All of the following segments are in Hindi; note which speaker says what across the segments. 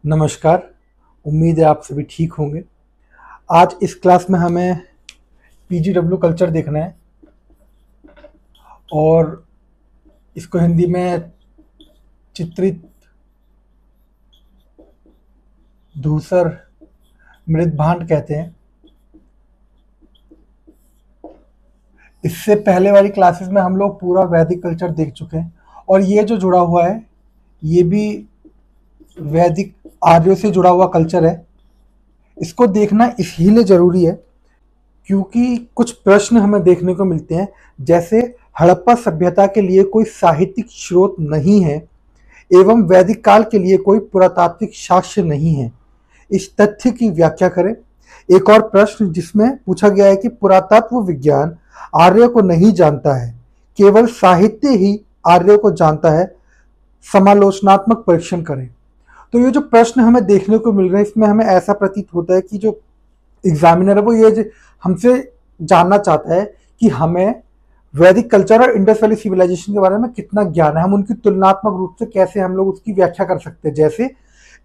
Speaker 1: नमस्कार। उम्मीद है आप सभी ठीक होंगे। आज इस क्लास में हमें पीजीडब्ल्यू कल्चर देखना है और इसको हिंदी में चित्रित धूसर मृदभांड कहते हैं। इससे पहले वाली क्लासेस में हम लोग पूरा वैदिक कल्चर देख चुके हैं और ये जो जुड़ा हुआ है ये भी वैदिक आर्यों से जुड़ा हुआ कल्चर है। इसको देखना इसलिए ज़रूरी है क्योंकि कुछ प्रश्न हमें देखने को मिलते हैं, जैसे हड़प्पा सभ्यता के लिए कोई साहित्यिक स्रोत नहीं है एवं वैदिक काल के लिए कोई पुरातात्विक साक्ष्य नहीं है। इस तथ्य की व्याख्या करें। एक और प्रश्न जिसमें पूछा गया है कि पुरातत्व विज्ञान आर्यों को नहीं जानता है, केवल साहित्य ही आर्यों को जानता है। समालोचनात्मक परीक्षण करें। तो ये जो प्रश्न हमें देखने को मिल रहे हैं, इसमें हमें ऐसा प्रतीत होता है कि जो एग्जामिनर है वो ये हमसे जानना चाहता है कि हमें वैदिक कल्चर और इंडस वैली सिविलाइजेशन के बारे में कितना ज्ञान है, हम उनकी तुलनात्मक रूप से कैसे हम लोग उसकी व्याख्या कर सकते हैं। जैसे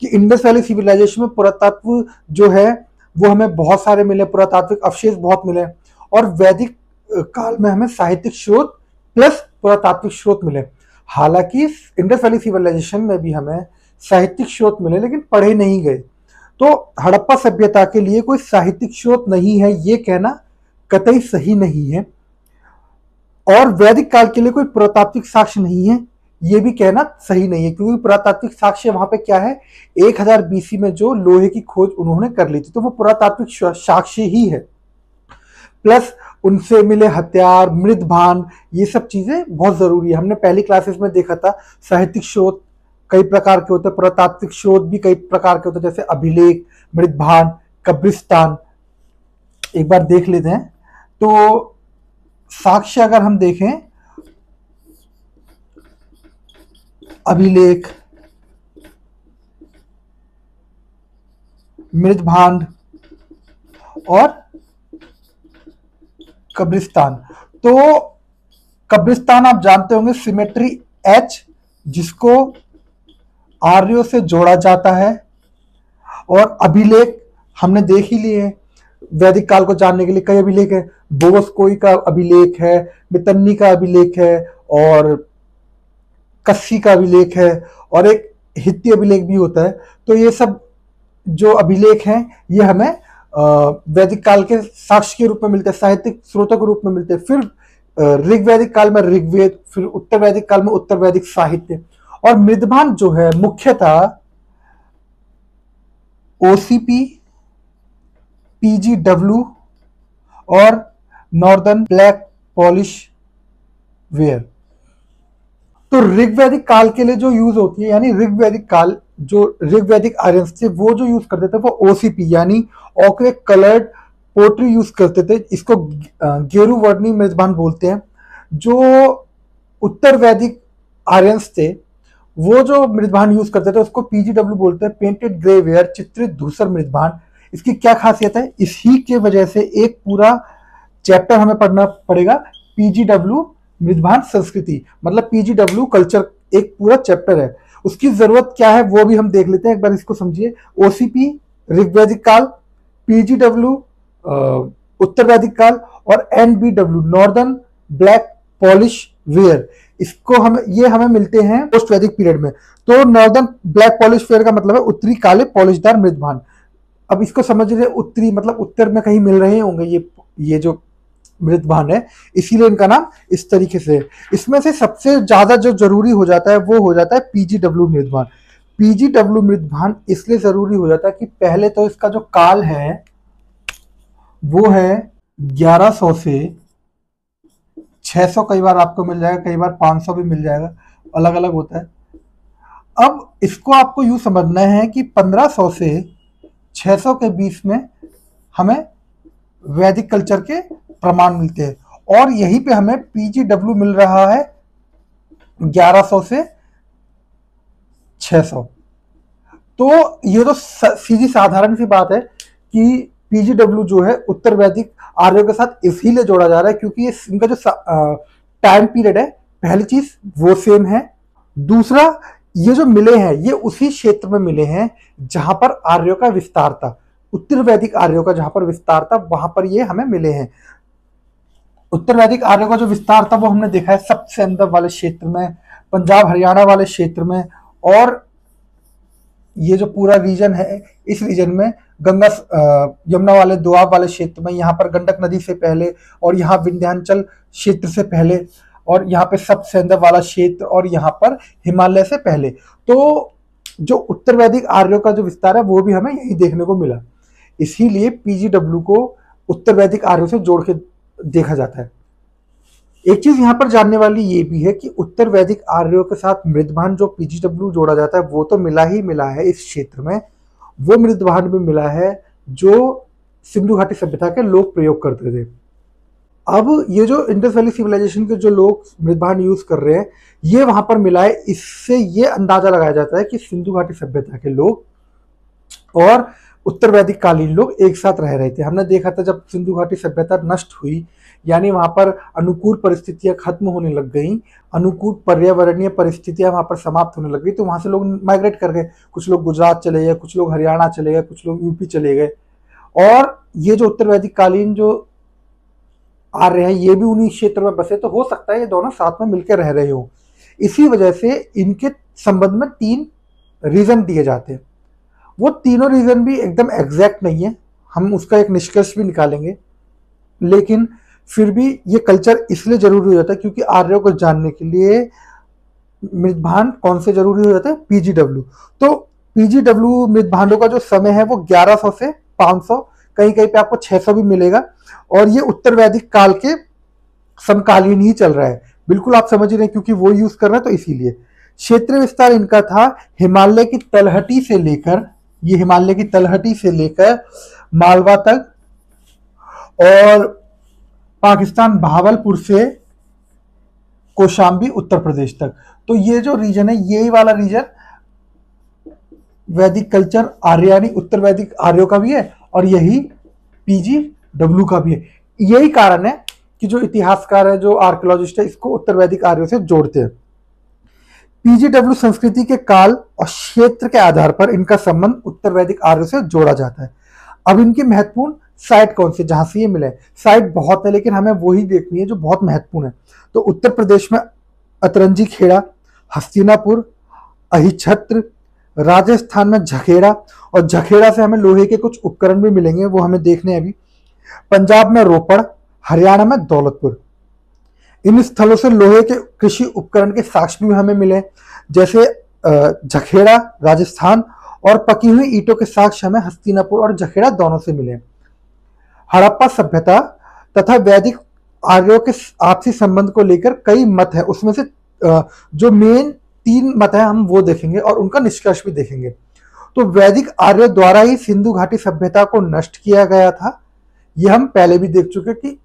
Speaker 1: कि इंडस वैली सिविलाइजेशन में पुरातत्व जो है वो हमें बहुत सारे मिले, पुरातात्विक अवशेष बहुत मिले, और वैदिक काल में हमें साहित्यिक स्रोत प्लस पुरातात्विक स्रोत मिले। हालांकि इंडस वैली सिविलाइजेशन में भी हमें साहित्यिक स्रोत मिले लेकिन पढ़े नहीं गए। तो हड़प्पा सभ्यता के लिए कोई साहित्यिक स्रोत नहीं है ये कहना कतई सही नहीं है, और वैदिक काल के लिए कोई पुरातात्विक साक्ष्य नहीं है ये भी कहना सही नहीं है, क्योंकि पुरातात्विक साक्ष्य वहां पे क्या है, 1000 बीसी में जो लोहे की खोज उन्होंने कर ली थी, तो वो पुरातात्विक साक्ष्य ही है। प्लस उनसे मिले हथियार, मृदभांड, ये सब चीजें बहुत जरूरी है। हमने पहली क्लासेस में देखा था साहित्यिक स्रोत कई प्रकार के होते हैं, पुरातात्विक स्रोत भी कई प्रकार के होते हैं, जैसे अभिलेख, मृदभांड, कब्रिस्तान। एक बार देख लेते हैं। तो साक्ष्य अगर हम देखें, अभिलेख, मृदभांड और कब्रिस्तान। तो कब्रिस्तान आप जानते होंगे सिमेट्री एच, जिसको आर्यों से जोड़ा जाता है, और अभिलेख हमने देख ही लिए। वैदिक काल को जानने के लिए कई अभिलेख है, बोगसकोई का अभिलेख है, मितन्नी का अभिलेख है, और कस्सी का अभिलेख है, और एक हित्ती अभिलेख भी होता है। तो ये सब जो अभिलेख हैं ये हमें वैदिक काल के साक्ष्य के रूप में मिलते हैं, साहित्यिक स्रोतों के रूप में मिलते हैं। फिर ऋग्वैदिक काल में ऋग्वेद, फिर उत्तर वैदिक काल में उत्तर वैदिक साहित्य। और मृदभांड जो है मुख्यतः ओसीपी, पीजीडब्ल्यू और नॉर्दर्न ब्लैक पॉलिश वेयर। तो ऋग्वैदिक काल के लिए जो यूज होती है, यानी ऋग्वैदिक काल जो ऋग्वैदिक आर्यंस थे वो जो यूज करते थे वो ओसीपी यानी ओक्रे कलर्ड पोट्री यूज करते थे। इसको गेरुवर्णी मृदभांड बोलते हैं। जो उत्तर वैदिक आर्यंस थे वो जो मृदभांड यूज करते थे उसको पीजीडब्ल्यू बोलते हैं, पेंटेड ग्रे वेयर, चित्रित धूसर मृदभांड। इसकी क्या खासियत है, इसी के वजह से एक पूरा चैप्टर हमें पढ़ना पड़ेगा, पीजीडब्ल्यू मृदभांड संस्कृति, मतलब पीजीडब्ल्यू कल्चर एक पूरा चैप्टर है। उसकी जरूरत क्या है वो भी हम देख लेते हैं, एक बार इसको समझिए। ओसीपी ऋग्वैदिक काल, पीजीडब्ल्यू उत्तर वैदिक काल, और NBW northern black polish ware, इसको हमें मिलते हैं पोस्ट वैदिक पीरियड में। तो नॉर्दर्न ब्लैक पॉलिश वेयर का मतलब है उत्तरी काले पॉलिशदार मृदभांड। अब इसको समझ रहे, उत्तरी मतलब उत्तर में कहीं मिल रहे होंगे ये जो मृदभांड है, इसीलिए इनका नाम इस तरीके से। इसमें से सबसे ज्यादा जो जरूरी हो जाता है वो हो जाता है पीजीडब्ल्यू मृदभांड। पीजीडब्ल्यू मृदभांड इसलिए जरूरी हो जाता है कि पहले तो इसका जो काल है वो है 1100 से 600, कई बार आपको मिल जाएगा, कई बार 500 भी मिल जाएगा, अलग अलग होता है। अब इसको आपको यूं समझना है कि 1500 से 600 के बीच में हमें वैदिक कल्चर के प्रमाण मिलते हैं, और यहीं पे हमें पीजीडब्ल्यू मिल रहा है 1100 से 600। तो ये तो सीधी साधारण सी बात है कि पीजीडब्ल्यू जो है उत्तर वैदिक आर्यों के साथ इसीलिए जोड़ा जा रहा है क्योंकि ये इनका जो टाइम पीरियड है, पहली चीज वो सेम है। दूसरा, ये जो मिले हैं ये उसी क्षेत्र में मिले हैं जहां पर आर्यों का विस्तार था, उत्तर वैदिक आर्यों का जहां पर विस्तार था वहां पर ये हमें मिले हैं। उत्तर वैदिक आर्यों का जो विस्तार था वो हमने देखा है सबसे अंदर वाले क्षेत्र में, पंजाब हरियाणा वाले क्षेत्र में, और ये जो पूरा रीजन है इस रीजन में गंगा यमुना वाले दोआब वाले क्षेत्र में, यहाँ पर गंडक नदी से पहले, और यहाँ विंध्याचल क्षेत्र से पहले, और यहाँ पे सबसे अंदर वाला क्षेत्र, और यहाँ पर हिमालय से पहले। तो जो उत्तर वैदिक आर्यों का जो विस्तार है वो भी हमें यही देखने को मिला। इसीलिए पीजीडब्ल्यू को उत्तर वैदिक आर्यों से जोड़ के देखा जाता है। एक चीज यहाँ पर जानने वाली ये भी है कि उत्तर वैदिक आर्यों के साथ मृदभांड जो पीजीडब्ल्यू जोड़ा जाता है वो तो मिला ही मिला है इस क्षेत्र में, वो मृदभांड भी मिला है जो सिंधु घाटी सभ्यता के लोग प्रयोग करते थे। अब ये जो इंडस वैली सिविलाइजेशन के जो लोग मृदभांड यूज कर रहे हैं ये वहां पर मिला है, इससे ये अंदाजा लगाया जाता है कि सिंधु घाटी सभ्यता के लोग और उत्तर वैदिक कालीन लोग एक साथ रह रहे थे। हमने देखा था जब सिंधु घाटी सभ्यता नष्ट हुई, यानी वहां पर अनुकूल परिस्थितियां खत्म होने लग गई, अनुकूल पर्यावरणीय परिस्थितियां वहां पर समाप्त होने लग गई, तो वहां से लोग माइग्रेट कर गए। कुछ लोग गुजरात चले गए, कुछ लोग हरियाणा चले गए, कुछ लोग यूपी चले गए, और ये जो उत्तर वैदिक कालीन जो आ रहे हैं ये भी उन्हीं क्षेत्र में बसे, तो हो सकता है ये दोनों साथ में मिलकर रह रहे हो। इसी वजह से इनके संबंध में 3 रीजन दिए जाते हैं। वो तीनों रीजन भी एकदम एग्जैक्ट नहीं है, हम उसका एक निष्कर्ष भी निकालेंगे, लेकिन फिर भी ये कल्चर इसलिए जरूरी हो जाता है क्योंकि आर्यों को जानने के लिए मृदभांड कौन से जरूरी हो जाता है, पीजीडब्ल्यू। तो पीजीडब्ल्यू मृदभांडों का जो समय है वो 1100 से 500, कहीं कहीं पे आपको 600 भी मिलेगा, और ये उत्तर वैदिक काल के समकालीन ही चल रहा है। बिल्कुल आप समझ रहे हैं क्योंकि वो यूज कर रहे हैं, तो इसीलिए क्षेत्र विस्तार इनका था हिमालय की तलहटी से लेकर, ये हिमालय की तलहटी से लेकर मालवा तक, और पाकिस्तान भावलपुर से कौशाम्बी उत्तर प्रदेश तक। तो ये जो रीजन है यही वाला रीजन वैदिक कल्चर आर्यानी उत्तर वैदिक आर्यों का भी है, और यही पीजीडब्ल्यू का भी है। यही कारण है कि जो इतिहासकार है, जो आर्कियोलॉजिस्ट है, इसको उत्तर वैदिक आर्यों से जोड़ते हैं। पीजीडब्ल्यू संस्कृति के काल और क्षेत्र के आधार पर इनका संबंध उत्तर वैदिक आर्यों से जोड़ा जाता है। अब इनकी महत्वपूर्ण साइट कौन सी जहां से ये मिले, साइट बहुत है लेकिन हमें वही देखनी है जो बहुत महत्वपूर्ण है। तो उत्तर प्रदेश में अतरंजी खेड़ा, हस्तिनापुर, अहिछत्र, राजस्थान में झखेड़ा, और झखेड़ा से हमें लोहे के कुछ उपकरण भी मिलेंगे, वो हमें देखने हैं अभी। पंजाब में रोपड़, हरियाणा में दौलतपुर। इन स्थलों से लोहे के कृषि उपकरण के साक्ष्य भी हमें मिले, जैसे झखेड़ा राजस्थान, और पकी हुई ईंटों के साक्ष्य हमें हस्तिनापुर और झखेड़ा दोनों से मिले। हड़प्पा सभ्यता तथा वैदिक आर्यों के आपसी संबंध को लेकर कई मत है, उसमें से जो मेन 3 मत है हम वो देखेंगे और उनका निष्कर्ष भी देखेंगे। तो वैदिक आर्यों द्वारा ही सिंधु घाटी सभ्यता को नष्ट किया गया था, ये हम पहले भी देख चुके कि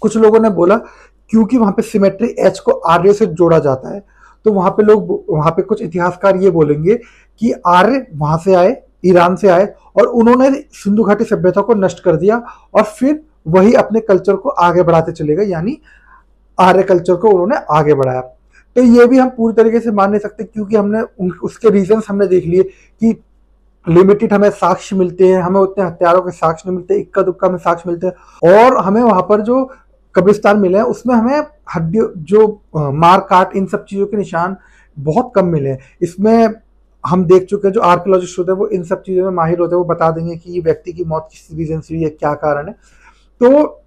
Speaker 1: कुछ लोगों ने बोला क्योंकि वहां पे सिमेट्री एच को आर्य से जोड़ा जाता है, तो वहां पे कुछ इतिहासकार ये बोलेंगे कि आर्य वहां से आए, ईरान से आए, और उन्होंने सिंधु घाटी सभ्यता को नष्ट कर दिया और फिर वही अपने कल्चर को आगे बढ़ाते चले गए, यानी आर्य कल्चर को उन्होंने आगे बढ़ाया। तो ये भी हम पूरी तरीके से मान नहीं सकते क्योंकि हमने उसके रीजंस हमने देख लिए कि लिमिटेड हमें साक्ष्य मिलते हैं, हमें उतने हथियारों के साक्ष्य नहीं मिलते, इक्का दुक्का में साक्ष्य मिलते हैं, और हमें वहां पर जो कब्रिस्तान मिले हैं उसमें हमें हड्डियों जो मार काट इन सब चीजों के निशान बहुत कम मिले हैं। इसमें हम देख चुके हैं जो आर्कियोलॉजिस्ट होते हैं वो इन सब चीजों में माहिर होते हैं, वो बता देंगे कि ये व्यक्ति की मौत किस रीजन से हुई है, क्या कारण है। तो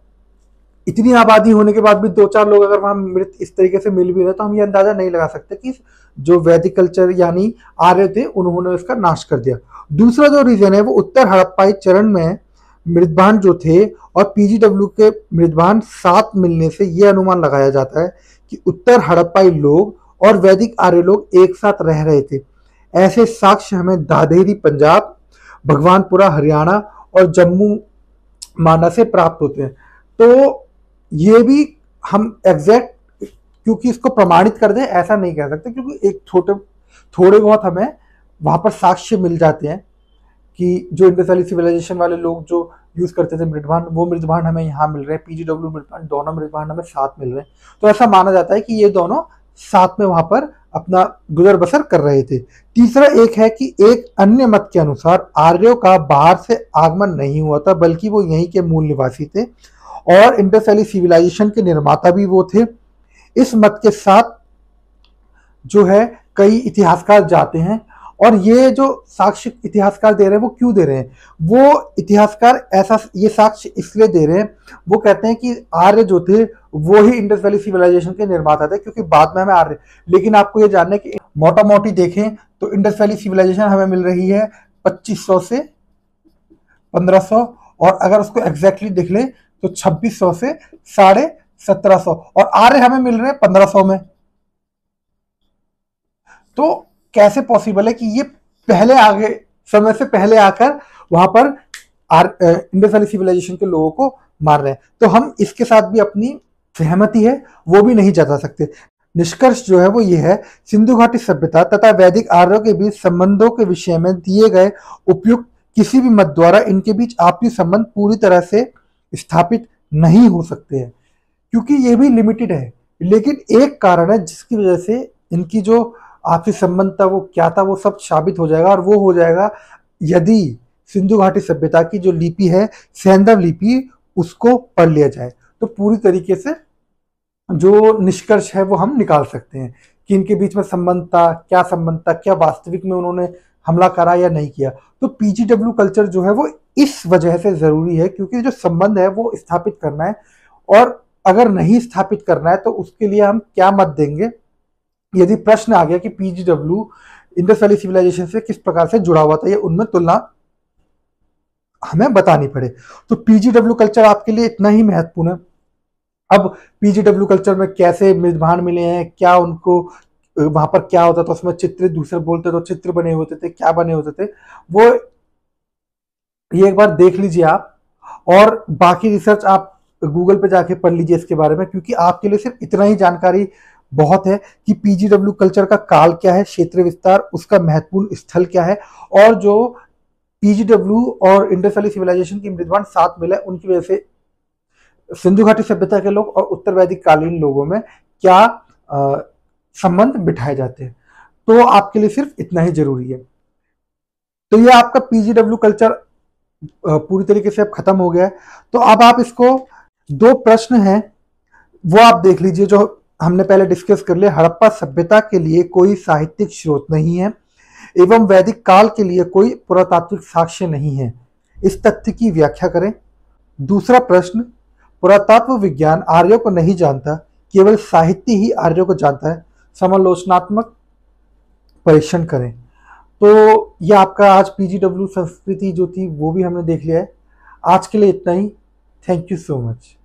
Speaker 1: इतनी आबादी होने के बाद भी 2-4 लोग अगर वहां मृत इस तरीके से मिल भी रहे तो हम ये अंदाजा नहीं लगा सकते कि जो वैदिक कल्चर यानी आर्य थे उन्होंने इसका नाश कर दिया। दूसरा जो रीजन है वो उत्तर हड़प्पाई चरण में मृदभांड जो थे और पीजीडब्ल्यू के मृदभांड साथ मिलने से यह अनुमान लगाया जाता है कि उत्तर हड़प्पाई लोग और वैदिक आर्य लोग एक साथ रह रहे थे। ऐसे साक्ष्य हमें दादेरी पंजाब, भगवानपुरा हरियाणा और जम्मू माना से प्राप्त होते हैं। तो ये भी हम एग्जैक्ट क्योंकि इसको प्रमाणित कर दें ऐसा नहीं कह सकते, क्योंकि एक थोड़े बहुत हमें वहां पर साक्ष्य मिल जाते हैं कि जो इंडस वैली सिविलाइजेशन वाले लोग जो यूज करते थे मृदभांड, वो मृदभांड हमें यहाँ मिल रहे हैं, पीजीडब्ल्यू मृदभांड, दोनों मृदभांड हमें साथ मिल रहे हैं। तो ऐसा माना जाता है कि ये दोनों साथ में वहां पर अपना गुजर बसर कर रहे थे। तीसरा एक है कि एक अन्य मत के अनुसार आर्यों का बाहर से आगमन नहीं हुआ था, बल्कि वो यहीं के मूल निवासी थे और इंडस वैली सिविलाइजेशन के निर्माता भी वो थे। इस मत के साथ जो है कई इतिहासकार जाते हैं, और ये जो साक्ष्य इतिहासकार दे रहे हैं वो क्यों दे रहे हैं? वो इतिहासकार ऐसा ये साक्ष्य इसलिए दे रहे हैं, वो कहते हैं कि आर्य जो थे वो ही इंडस वैली सिविलाइजेशन के निर्माता थे, क्योंकि बाद में हमें आर्य, लेकिन आपको ये जानना है कि मोटा मोटी देखें तो इंडस वैली सिविलाइजेशन हमें मिल रही है 2500 से 1500, और अगर उसको एग्जैक्टली देख ले तो 2600 से 1750, और आर्य हमें मिल रहे हैं 1500 में। तो कैसे पॉसिबल है कि ये पहले आगे समय से पहले आकर वहां पर इंडस वैली सिविलाइजेशन के लोगों को मार रहे हैं? तो हम इसके साथ भी अपनी सहमति है वो भी नहीं जता सकते। निष्कर्ष जो है वो ये है, सिंधु घाटी सभ्यता तथा वैदिक आर्यों के बीच संबंधों के विषय में दिए गए उपयुक्त किसी भी मत द्वारा इनके बीच आपसी संबंध पूरी तरह से स्थापित नहीं हो सकते हैं, क्योंकि ये भी लिमिटेड है। लेकिन एक कारण है जिसकी वजह से इनकी जो आपसी संबंध था वो क्या था, वो सब साबित हो जाएगा, और वो हो जाएगा यदि सिंधु घाटी सभ्यता की जो लिपि है, सैंधव लिपि, उसको पढ़ लिया जाए, तो पूरी तरीके से जो निष्कर्ष है वो हम निकाल सकते हैं कि इनके बीच में संबंध था, क्या संबंध था, क्या वास्तविक में उन्होंने हमला करा या नहीं किया। तो पीजीडब्ल्यू कल्चर जो है वो इस वजह से जरूरी है, क्योंकि जो संबंध है वो स्थापित करना है, और अगर नहीं स्थापित करना है तो उसके लिए हम क्या मत देंगे? यदि प्रश्न आ गया कि पीजीडब्ल्यू इंडस वैली सिविलाइजेशन से किस प्रकार से जुड़ा हुआ था, या उनमें तुलना हमें बतानी पड़े, तो पीजीडब्ल्यू कल्चर आपके लिए इतना ही महत्वपूर्ण है। अब पीजीडब्ल्यू कल्चर में कैसे मेजबान मिले हैं, क्या उनको वहां पर क्या होता था, उसमें चित्र दूसरे बोलते तो चित्र बने होते थे, क्या बने होते थे, वो ये एक बार देख लीजिए आप, और बाकी रिसर्च आप गूगल पे जाके पढ़ लीजिए इसके बारे में, क्योंकि आपके लिए सिर्फ इतना ही जानकारी बहुत है कि पीजीडब्ल्यू कल्चर का काल क्या है, क्षेत्र विस्तार, उसका महत्वपूर्ण स्थल क्या है, और जो पीजीडब्ल्यू और इंडस वैली सिविलाइजेशन की मेजबान साथ मिले उनकी वजह से सिंधु घाटी सभ्यता के लोग और उत्तर वैदिक कालीन लोगों में क्या संबंध बिठाए जाते हैं, तो आपके लिए सिर्फ इतना ही जरूरी है। तो ये आपका पीजीडब्ल्यू कल्चर पूरी तरीके से अब खत्म हो गया है। तो अब आप इसको, दो प्रश्न हैं वो आप देख लीजिए जो हमने पहले डिस्कस कर लिया। हड़प्पा सभ्यता के लिए कोई साहित्यिक स्रोत नहीं है एवं वैदिक काल के लिए कोई पुरातात्विक साक्ष्य नहीं है, इस तथ्य की व्याख्या करें। दूसरा प्रश्न, पुरातत्व विज्ञान आर्यों को नहीं जानता, केवल साहित्य ही आर्यों को जानता है, समालोचनात्मक परीक्षण करें। तो यह आपका आज पीजीडब्ल्यू संस्कृति जो थी वो भी हमने देख लिया है। आज के लिए इतना ही। Thank you so much.